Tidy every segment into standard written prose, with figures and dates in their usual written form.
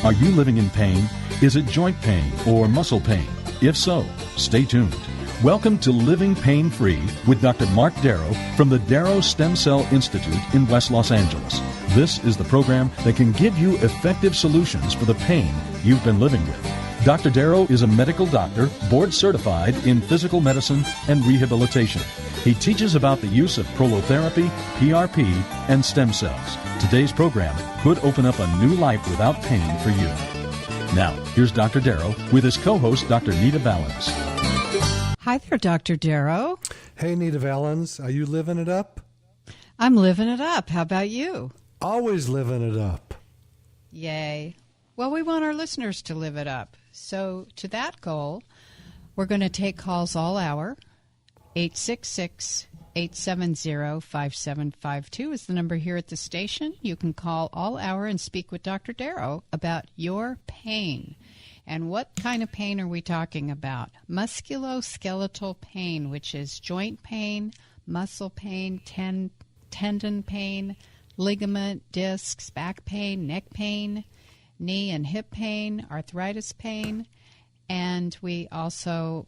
Are you living in pain? Is it joint pain or muscle pain? If so, stay tuned. Welcome to Living Pain Free with Dr. Marc Darrow from the Darrow Stem Cell Institute in West Los Angeles. This is the program that can give you effective solutions for the pain you've been living with. Dr. Darrow is a medical doctor, board certified in physical medicine and rehabilitation. He teaches about the use of prolotherapy, PRP, and stem cells. Today's program could open up a new life without pain for you. Now, here's Dr. Darrow with his co-host, Dr. Nita Valens. Hi there, Dr. Darrow. Hey, Nita Valens. Are you living it up? I'm living it up. How about you? Always living it up. Yay. Well, we want our listeners to live it up. So to that goal, we're going to take calls all hour. 866-870-5752 is the number here at the station. You can call all hour and speak with Dr. Darrow about your pain. And what kind of pain are we talking about? Musculoskeletal pain, which is joint pain, muscle pain, tendon pain, ligament, discs, back pain, neck pain, knee and hip pain, arthritis pain. And we also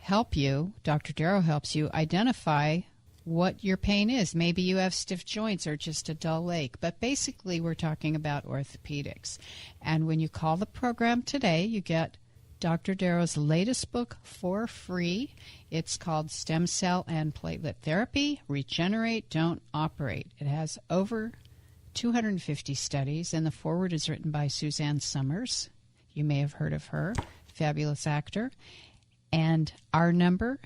help you, Dr. Darrow helps you identify what your pain is. Maybe you have stiff joints or just a dull ache, but basically we're talking about orthopedics. And when you call the program today, you get Dr. Darrow's latest book for free. It's called Stem Cell and Platelet Therapy, Regenerate, Don't Operate. It has over 250 studies, and the foreword is written by Suzanne Summers. You may have heard of her, fabulous actor. And our number,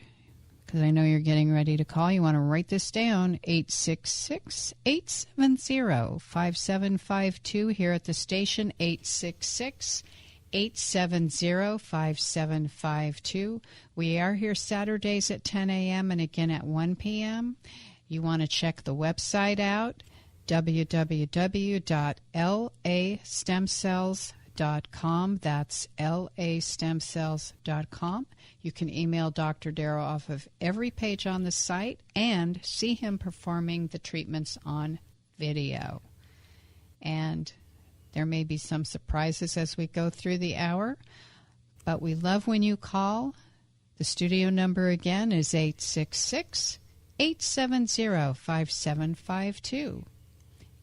because I know you're getting ready to call, you want to write this down, 866-870-5752 here at the station, 866-870-5752. We are here Saturdays at 10 a.m. and again at 1 p.m. You want to check the website out, www.lastemcells.com. That's lastemcells.com. You can email Dr. Darrow off of every page on the site and see him performing the treatments on video. And there may be some surprises as we go through the hour, but we love when you call. The studio number again is 866-870-5752.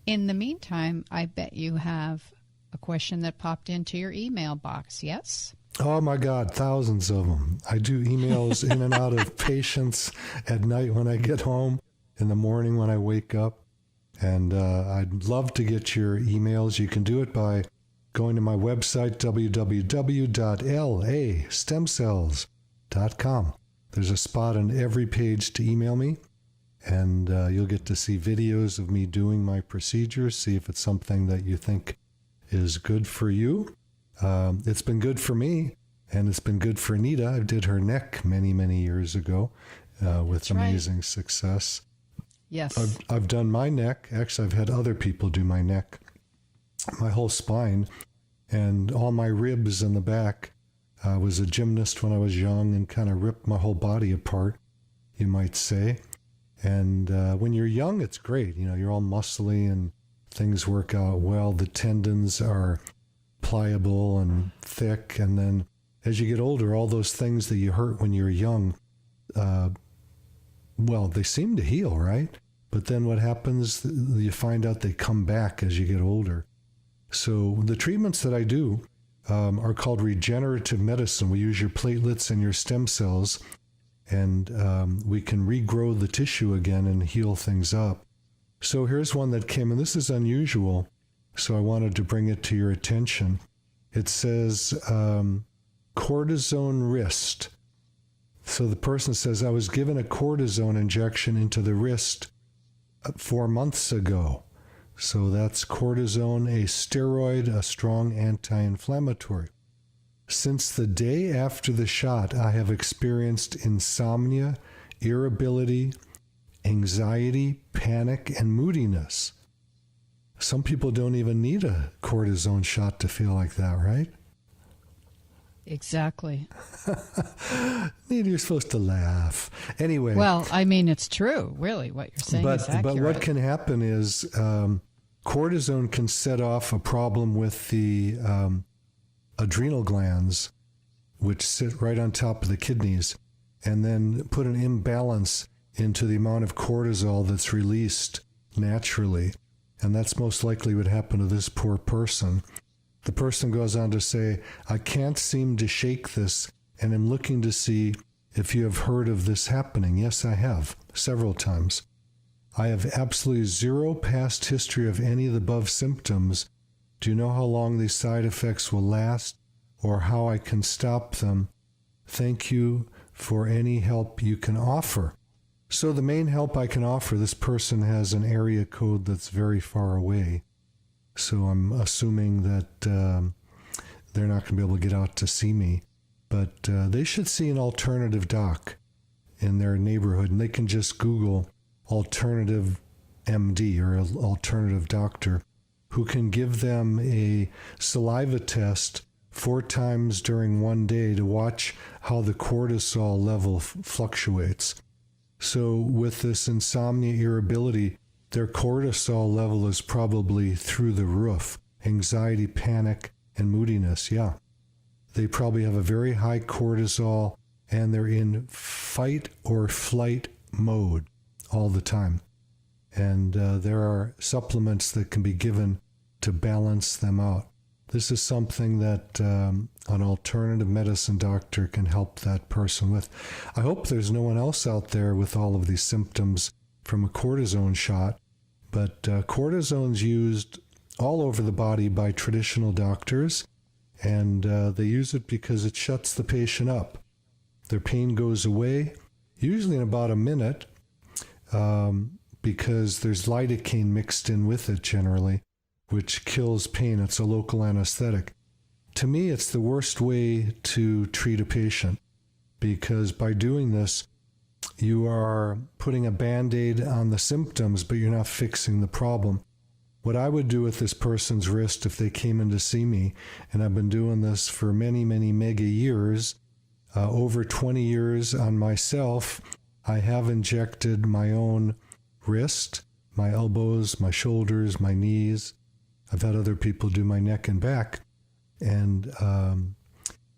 In the meantime, I bet you have a question that popped into your email box, yes? Oh, my God, thousands of them. I do emails in and out of patients at night when I get home, in the morning when I wake up. And I'd love to get your emails. You can do it by going to my website, www.lastemcells.com. There's a spot on every page to email me, and you'll get to see videos of me doing my procedures, see if it's something that you think is good for you. It's been good for me, and it's been good for Nita. I did her neck many, many years ago with amazing success. Yes. I've done my neck. Actually, I've had other people do my neck, my whole spine, and all my ribs in the back. I was a gymnast when I was young and kind of ripped my whole body apart, you might say. And when you're young, it's great. You know, you're all muscly and things work out well. The tendons are pliable and thick. And then as you get older, all those things that you hurt when you're young, well, they seem to heal, right? But then what happens, you find out they come back as you get older. So the treatments that I do are called regenerative medicine. We use your platelets and your stem cells, and we can regrow the tissue again and heal things up. So here's one that came, and this is unusual, so I wanted to bring it to your attention. It says cortisone wrist. So the person says, I was given a cortisone injection into the wrist 4 months ago. So that's cortisone, a steroid, a strong anti-inflammatory. Since the day after the shot, I have experienced insomnia, irritability, anxiety, panic, and moodiness. Some people don't even need a cortisone shot to feel like that, right? Exactly. Nita, you're supposed to laugh. Anyway. Well, I mean, it's true, really. What you're saying is accurate. But what can happen is cortisone can set off a problem with the adrenal glands, which sit right on top of the kidneys, and then put an imbalance into the amount of cortisol that's released naturally. And that's most likely what happened to this poor person. The person goes on to say, I can't seem to shake this, and I'm looking to see if you have heard of this happening. Yes, I have, several times. I have absolutely zero past history of any of the above symptoms. Do you know how long these side effects will last or how I can stop them? Thank you for any help you can offer. So the main help I can offer, this person has an area code that's very far away. So I'm assuming that they're not going to be able to get out to see me. But they should see an alternative doc in their neighborhood, and they can just Google alternative MD or alternative doctor who can give them a saliva test 4 times during one day to watch how the cortisol level fluctuates. So with this insomnia, irritability, their cortisol level is probably through the roof. Anxiety, panic, and moodiness, yeah. They probably have a very high cortisol, and they're in fight or flight mode all the time. And there are supplements that can be given to balance them out. This is something that an alternative medicine doctor can help that person with. I hope there's no one else out there with all of these symptoms from a cortisone shot, but cortisone's used all over the body by traditional doctors, and they use it because it shuts the patient up. Their pain goes away, usually in about a minute, because there's lidocaine mixed in with it generally, which kills pain. It's a local anesthetic. To me, it's the worst way to treat a patient, because by doing this, you are putting a Band-Aid on the symptoms, but you're not fixing the problem. What I would do with this person's wrist if they came in to see me, and I've been doing this for many, many mega years, over 20 years on myself, I have injected my own wrist, my elbows, my shoulders, my knees. I've had other people do my neck and back, and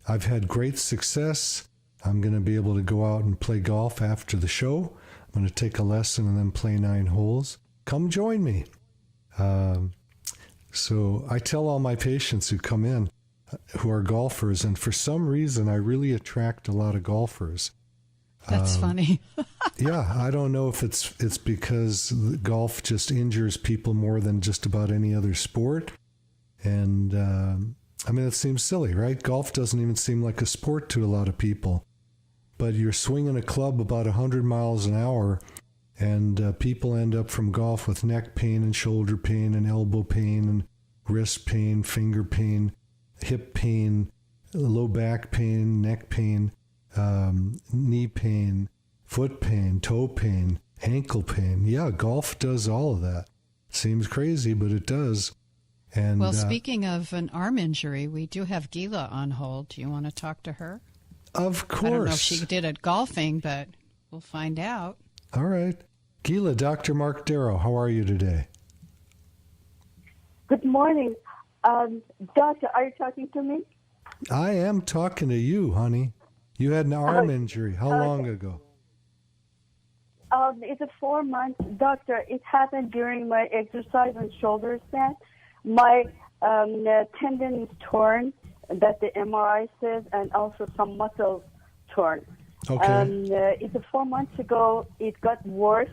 I've had great success. I'm going to be able to go out and play golf after the show. I'm going to take a lesson and then play 9 holes. Come join me. So I tell all my patients who come in who are golfers, and for some reason I really attract a lot of golfers. That's funny. Yeah, I don't know if it's because golf just injures people more than just about any other sport. And I mean, it seems silly, right? Golf doesn't even seem like a sport to a lot of people. But you're swinging a club about 100 miles an hour, and people end up from golf with neck pain and shoulder pain and elbow pain and wrist pain, finger pain, hip pain, low back pain, neck pain, knee pain, foot pain, toe pain, ankle pain. Yeah, golf does all of that. Seems crazy, but it does. And well, speaking of an arm injury, we do have Gila on hold. Do you want to talk to her? Of course. I don't know if she did it golfing, but we'll find out. All right. Gila, Dr. Marc Darrow, how are you today? Good morning. Doctor, are you talking to me? I am talking to you, honey. You had an arm injury. How long ago? It's a 4 months. Doctor, it happened during my exercise on shoulder set. My tendon is torn, that the MRI says, and also some muscles torn. Okay. It's 4 months ago. It got worse.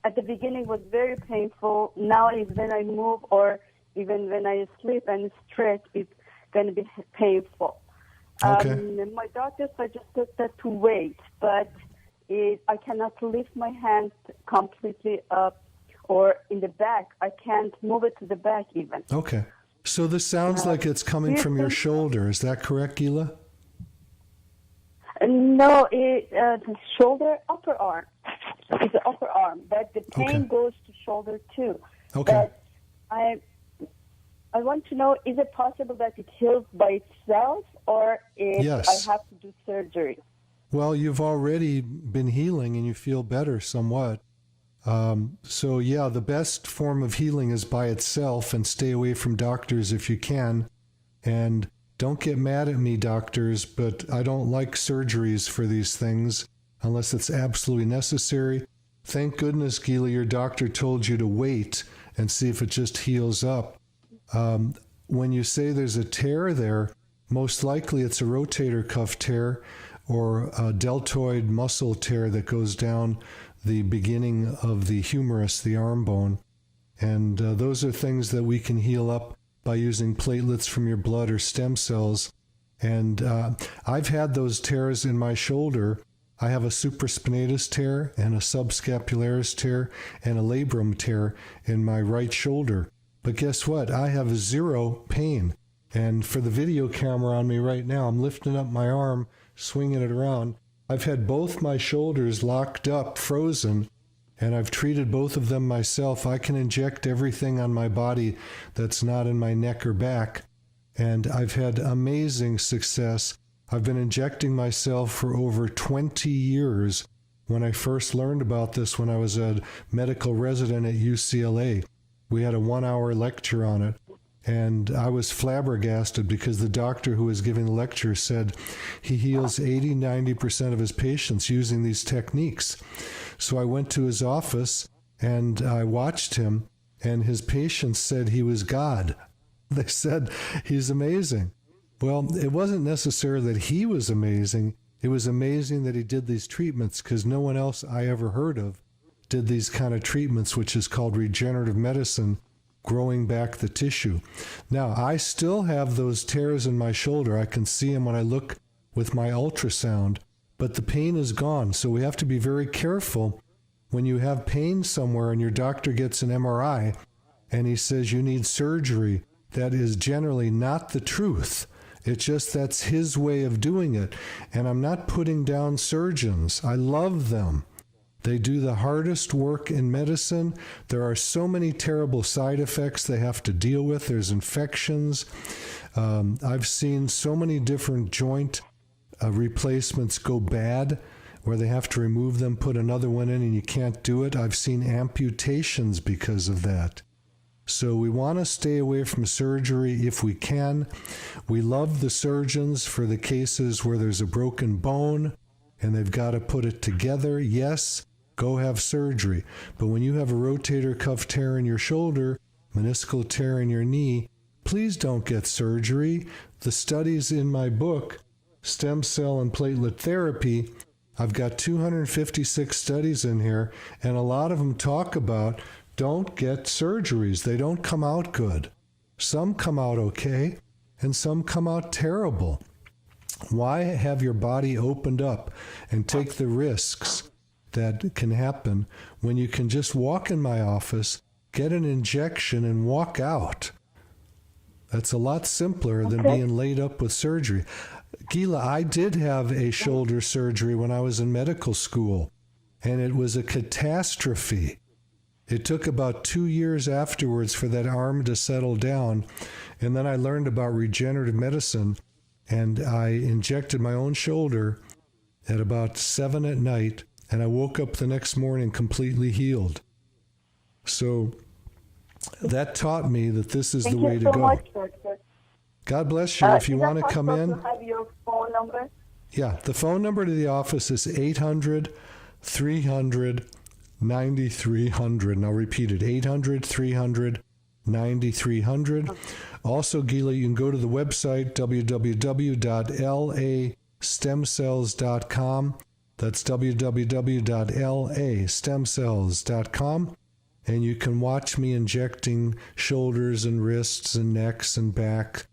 At the beginning, it was very painful. Now, when I move or even when I sleep and stretch, it's going to be painful. Okay. My doctor suggested that to wait, but I cannot lift my hand completely up or in the back. I can't move it to the back even. Okay. So this sounds like it's coming from your shoulder. Is that correct, Gila? No, the shoulder, upper arm. It's the upper arm, but the pain goes to shoulder too. Okay. But I want to know, is it possible that it heals by itself, or Yes. I have to do surgery? Well, you've already been healing and you feel better somewhat. So yeah, the best form of healing is by itself, and stay away from doctors if you can. And don't get mad at me, doctors, but I don't like surgeries for these things unless it's absolutely necessary. Thank goodness, Gila, your doctor told you to wait and see if it just heals up. When you say there's a tear there, most likely it's a rotator cuff tear or a deltoid muscle tear that goes down the beginning of the humerus, the arm bone. And those are things that we can heal up by using platelets from your blood or stem cells. And I've had those tears in my shoulder. I have a supraspinatus tear and a subscapularis tear and a labrum tear in my right shoulder. But guess what? I have zero pain. And for the video camera on me right now, I'm lifting up my arm, swinging it around. I've had both my shoulders locked up, frozen, and I've treated both of them myself. I can inject everything on my body that's not in my neck or back. And I've had amazing success. I've been injecting myself for over 20 years. When I first learned about this when I was a medical resident at UCLA, we had a 1-hour lecture on it. And I was flabbergasted because the doctor who was giving the lecture said he heals 80-90% of his patients using these techniques. So I went to his office and I watched him, and his patients said he was God. They said he's amazing. Well, it wasn't necessarily that he was amazing. It was amazing that he did these treatments, because no one else I ever heard of did these kind of treatments, which is called regenerative medicine, growing back the tissue. Now, I still have those tears in my shoulder. I can see them when I look with my ultrasound, but the pain is gone. So we have to be very careful when you have pain somewhere and your doctor gets an MRI and he says you need surgery. That is generally not the truth. It's just that's his way of doing it. And I'm not putting down surgeons. I love them. They do the hardest work in medicine. There are so many terrible side effects they have to deal with. There's infections. I've seen so many different joint replacements go bad, where they have to remove them, put another one in, and you can't do it. I've seen amputations because of that. So we want to stay away from surgery if we can. We love the surgeons for the cases where there's a broken bone and they've got to put it together. Yes, go have surgery. But when you have a rotator cuff tear in your shoulder, meniscal tear in your knee, please don't get surgery. The studies in my book, Stem Cell and Platelet Therapy, I've got 256 studies in here, and a lot of them talk about don't get surgeries. They don't come out good. Some come out okay, and some come out terrible. Why have your body opened up and take the risks that can happen when you can just walk in my office, get an injection, and walk out? That's a lot simpler than being laid up with surgery. Gila, I did have a shoulder surgery when I was in medical school, and it was a catastrophe. It took about 2 years afterwards for that arm to settle down, and then I learned about regenerative medicine, and I injected my own shoulder at about 7 at night, and I woke up the next morning completely healed. So that taught me that this is the way to go. Much, Doctor. God bless you. If you want to come in. To have your phone number? Yeah, the phone number to the office is 800-300-9300. And I'll repeat it, 800-300-9300. Also, Gila, you can go to the website, www.lastemcells.com. That's www.lastemcells.com. And you can watch me injecting shoulders and wrists and necks and back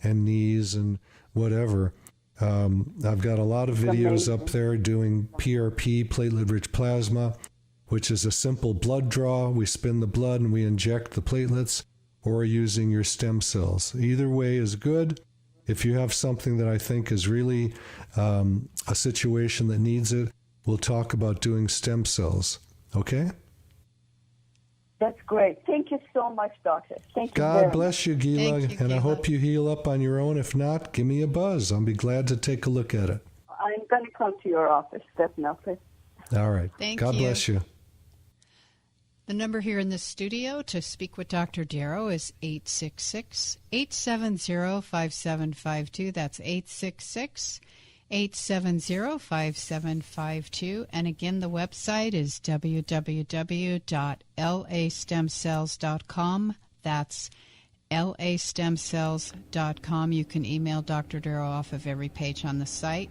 and knees and whatever. I've got a lot of videos up there doing PRP, platelet-rich plasma, which is a simple blood draw. We spin the blood and we inject the platelets, or using your stem cells. Either way is good. If you have something that I think is really a situation that needs it, we'll talk about doing stem cells. Okay? That's great. Thank you so much, Doctor. Thank you. God bless you, Gila, Thank you, and I Gila. hope you heal up on your own. If not, give me a buzz. I'll be glad to take a look at it. I'm going to come to your office, definitely. All right. Thank God you. bless you. The number here in the studio to speak with Dr. Darrow is 866-870-5752. That's 866-870-5752. And again, the website is www.lastemcells.com. That's lastemcells.com. You can email Dr. Darrow off of every page on the site.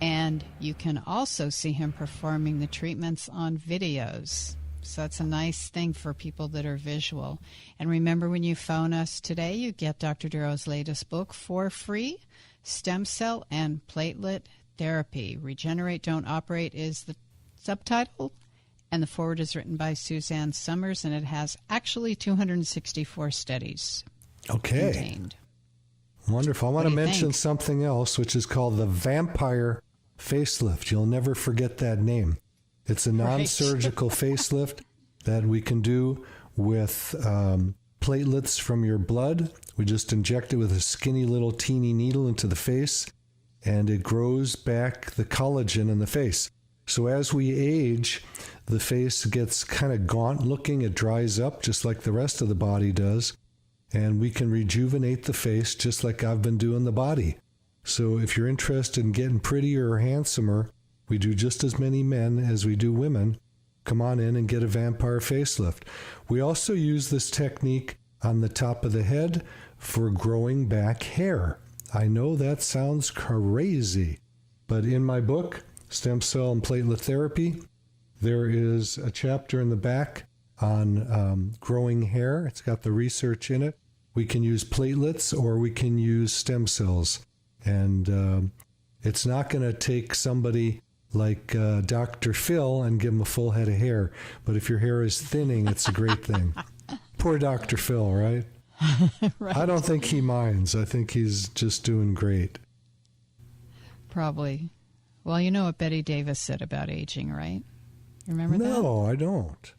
And you can also see him performing the treatments on videos. So it's a nice thing for people that are visual. And remember, when you phone us today, you get Dr. Darrow's latest book for free, Stem Cell and Platelet Therapy. Regenerate, Don't Operate is the subtitle, and the foreword is written by Suzanne Summers, and it has actually 264 studies contained. Wonderful. I want to mention something else, which is called the Vampire Facelift. You'll never forget that name. It's a non-surgical facelift that we can do with platelets from your blood. We just inject it with a skinny little teeny needle into the face, and it grows back the collagen in the face. So as we age, the face gets kind of gaunt looking. It dries up just like the rest of the body does, and we can rejuvenate the face just like I've been doing the body. So if you're interested in getting prettier or handsomer, we do just as many men as we do women. Come on in and get a vampire facelift. We also use this technique on the top of the head for growing back hair. I know that sounds crazy, but in my book, Stem Cell and Platelet Therapy, there is a chapter in the back on growing hair. It's got the research in it. We can use platelets or we can use stem cells. And it's not going to take somebody like Dr. Phil and give him a full head of hair. But if your hair is thinning, it's a great thing. Poor Dr. Phil, right? Right? I don't think he minds. I think he's just doing great. Probably. Well, you know what Betty Davis said about aging, right? You remember that? No, I don't.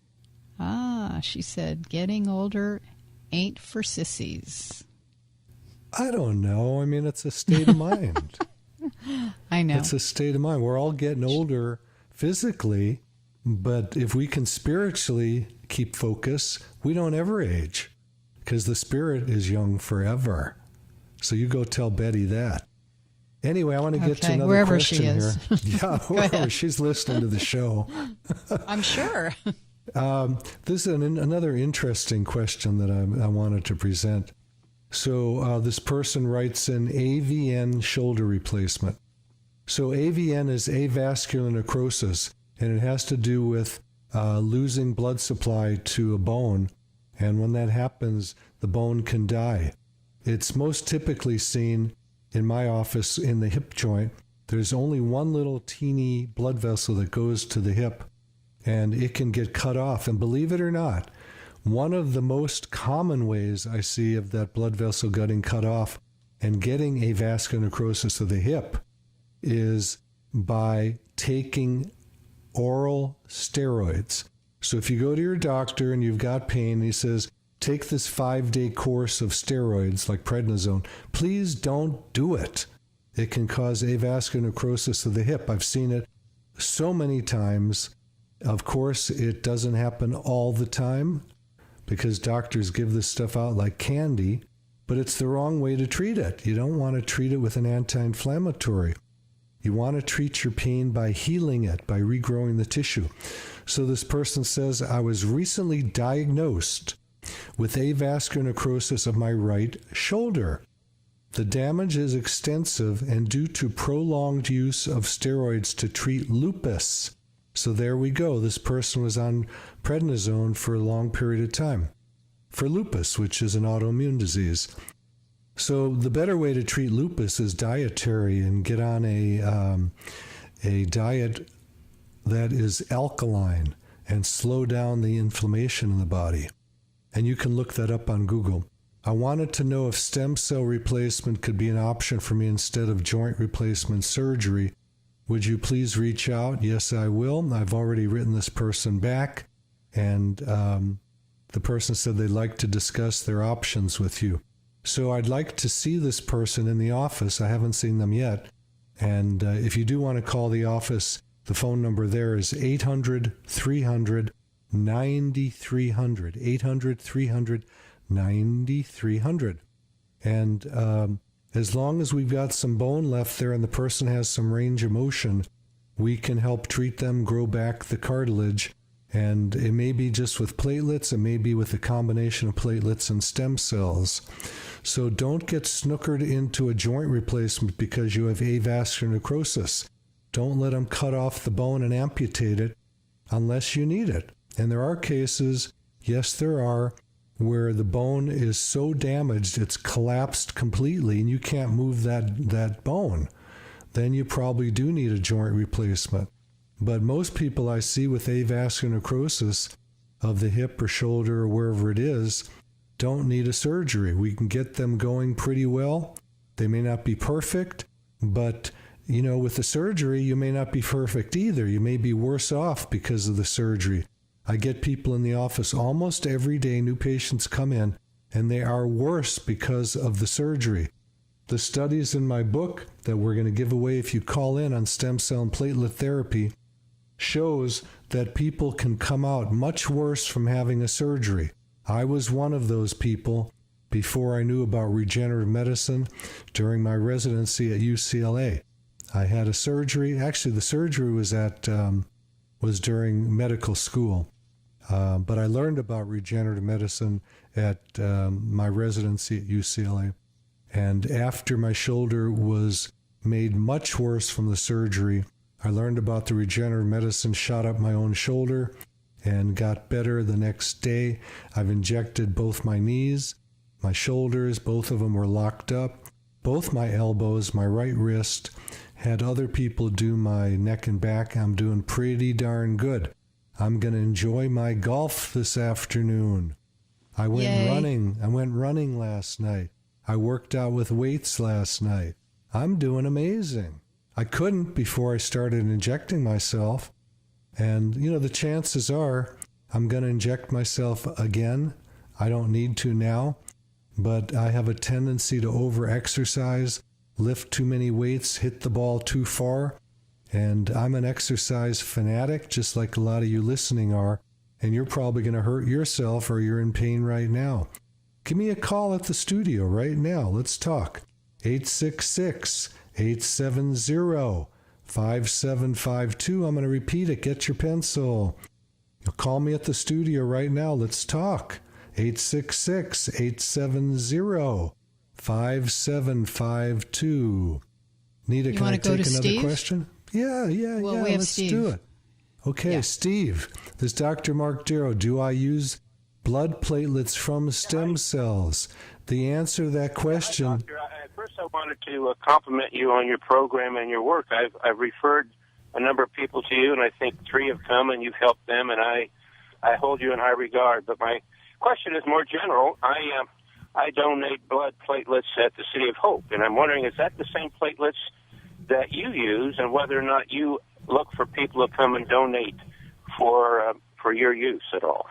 She said, getting older ain't for sissies. I don't know. I mean, it's a state of mind. I know. It's a state of mind. We're all getting older physically, but if we can spiritually keep focus, we don't ever age because the spirit is young forever. So you go tell Betty that. Anyway, I want to get to another wherever question she is. here. Yeah, wherever she's listening to the show. I'm sure. This is another interesting question that I wanted to present. So this person writes in AVN shoulder replacement. So AVN is avascular necrosis, and it has to do with losing blood supply to a bone. And when that happens, the bone can die. It's most typically seen in my office in the hip joint. There's only one little teeny blood vessel that goes to the hip, and it can get cut off. And believe it or not, one of the most common ways I see of that blood vessel getting cut off and getting avascular necrosis of the hip is by taking oral steroids. So if you go to your doctor and you've got pain and he says, take this 5-day course of steroids like prednisone, please don't do it. It can cause avascular necrosis of the hip. I've seen it so many times. Of course, it doesn't happen all the time because doctors give this stuff out like candy, but it's the wrong way to treat it. You don't want to treat it with an anti-inflammatory. You want to treat your pain by healing it, by regrowing the tissue. So this person says, I was recently diagnosed with avascular necrosis of my right shoulder. The damage is extensive and due to prolonged use of steroids to treat lupus. So there we go. This person was on prednisone for a long period of time for lupus, which is an autoimmune disease. So the better way to treat lupus is dietary and get on a diet that is alkaline and slow down the inflammation in the body. And you can look that up on Google. I wanted to know if stem cell replacement could be an option for me instead of joint replacement surgery. Would you please reach out? Yes, I will. I've already written this person back, and the person said they'd like to discuss their options with you. So I'd like to see this person in the office. I haven't seen them yet. And if you do want to call the office, the phone number there is 800-300-9999. 9300. 800-300-9300. And as long as we've got some bone left there and the person has some range of motion, we can help treat them, grow back the cartilage. And it may be just with platelets, it may be with a combination of platelets and stem cells. So don't get snookered into a joint replacement because you have avascular necrosis. Don't let them cut off the bone and amputate it unless you need it. And there are cases, yes there are, where the bone is so damaged it's collapsed completely and you can't move that bone. Then you probably do need a joint replacement. But most people I see with avascular necrosis of the hip or shoulder or wherever it is don't need a surgery. We can get them going pretty well. They may not be perfect, but with the surgery, you may not be perfect either. You may be worse off because of the surgery. I get people in the office almost every day, new patients come in, and they are worse because of the surgery. The studies in my book that we're going to give away if you call in on stem cell and platelet therapy shows that people can come out much worse from having a surgery. I was one of those people before I knew about regenerative medicine during my residency at UCLA. I had a surgery. Actually, the surgery was during medical school. But I learned about regenerative medicine at my residency at UCLA. And after my shoulder was made much worse from the surgery, I learned about the regenerative medicine, shot up my own shoulder, and got better the next day. I've injected both my knees, my shoulders, both of them were locked up, both my elbows, my right wrist, had other people do my neck and back. I'm doing pretty darn good. I'm going to enjoy my golf this afternoon. I went running last night. I worked out with weights last night. I'm doing amazing. I couldn't before I started injecting myself. And, the chances are I'm going to inject myself again. I don't need to now, but I have a tendency to over-exercise, lift too many weights, hit the ball too far. And I'm an exercise fanatic, just like a lot of you listening are, and you're probably going to hurt yourself or you're in pain right now. Give me a call at the studio right now. Let's talk. 866-870-5752. I'm going to repeat it. Get your pencil. You'll call me at the studio right now. Let's talk. 866-870-5752. Nita, can I take another question? Yeah. Let's do it. Okay, yeah. Steve, this is Dr. Marc Darrow. Do I use blood platelets from stem cells? The answer to that question... Hi, Doctor. First, I wanted to compliment you on your program and your work. I've referred a number of people to you, and I think 3 have come, and you've helped them, and I hold you in high regard. But my question is more general. I donate blood platelets at the City of Hope, and I'm wondering, is that the same platelets that you use, and whether or not you look for people to come and donate for your use at all?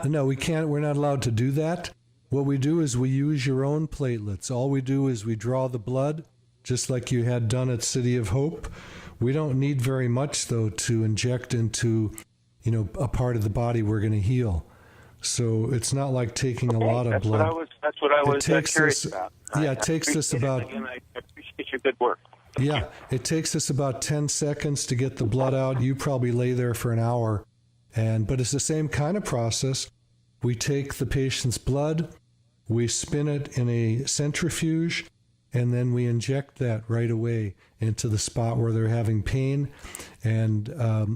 No, we can't. We're not allowed to do that. What we do is we use your own platelets. All we do is we draw the blood, just like you had done at City of Hope. We don't need very much, though, to inject into, a part of the body we're going to heal. So it's not like taking a lot of blood. That's what I was curious about. Yeah, it takes us about... I appreciate your good work. Yeah, it takes us about 10 seconds to get the blood out. You probably lay there for an hour. But it's the same kind of process. We take the patient's blood, we spin it in a centrifuge, and then we inject that right away into the spot where they're having pain, and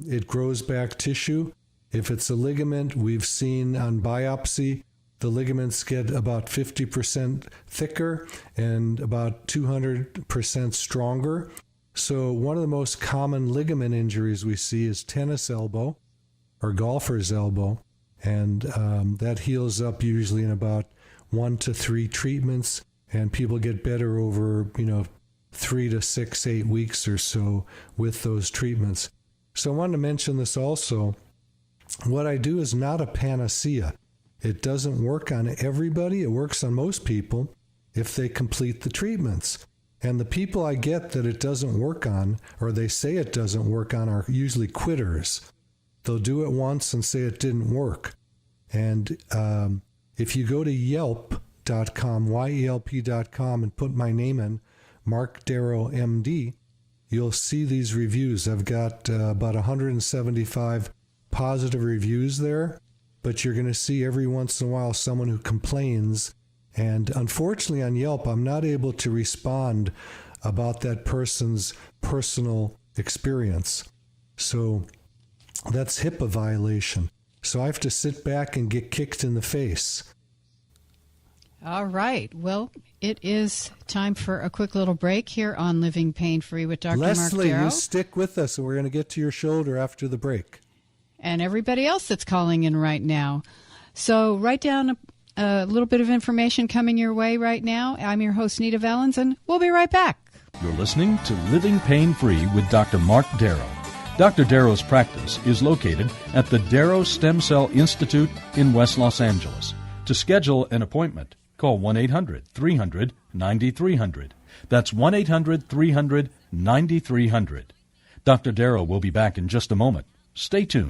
it grows back tissue. If it's a ligament, we've seen on biopsy, the ligaments get about 50% thicker and about 200% stronger. So one of the most common ligament injuries we see is tennis elbow or golfer's elbow, and that heals up usually in about 1 to 3 treatments, and people get better over 3 to 6, 8 weeks or so with those treatments. So I wanted to mention this also. What I do is not a panacea. It doesn't work on everybody. It works on most people if they complete the treatments. And the people I get that it doesn't work on, or they say it doesn't work on, are usually quitters. They'll do it once and say it didn't work. And if you go to Yelp.com, YELP.com, and put my name in, Marc Darrow, MD, you'll see these reviews. I've got about 175 positive reviews there, but you're going to see every once in a while someone who complains. And unfortunately on Yelp, I'm not able to respond about that person's personal experience. So that's HIPAA violation. So I have to sit back and get kicked in the face. All right. Well, it is time for a quick little break here on Living Pain-Free with Dr. Marc Darrow. Leslie, you stick with us, and we're going to get to your shoulder after the break. And everybody else that's calling in right now. So write down a little bit of information coming your way right now. I'm your host, Nita Vellens, and we'll be right back. You're listening to Living Pain-Free with Dr. Marc Darrow. Dr. Darrow's practice is located at the Darrow Stem Cell Institute in West Los Angeles. To schedule an appointment, call 1-800-300-9300. That's 1-800-300-9300. Dr. Darrow will be back in just a moment. Stay tuned.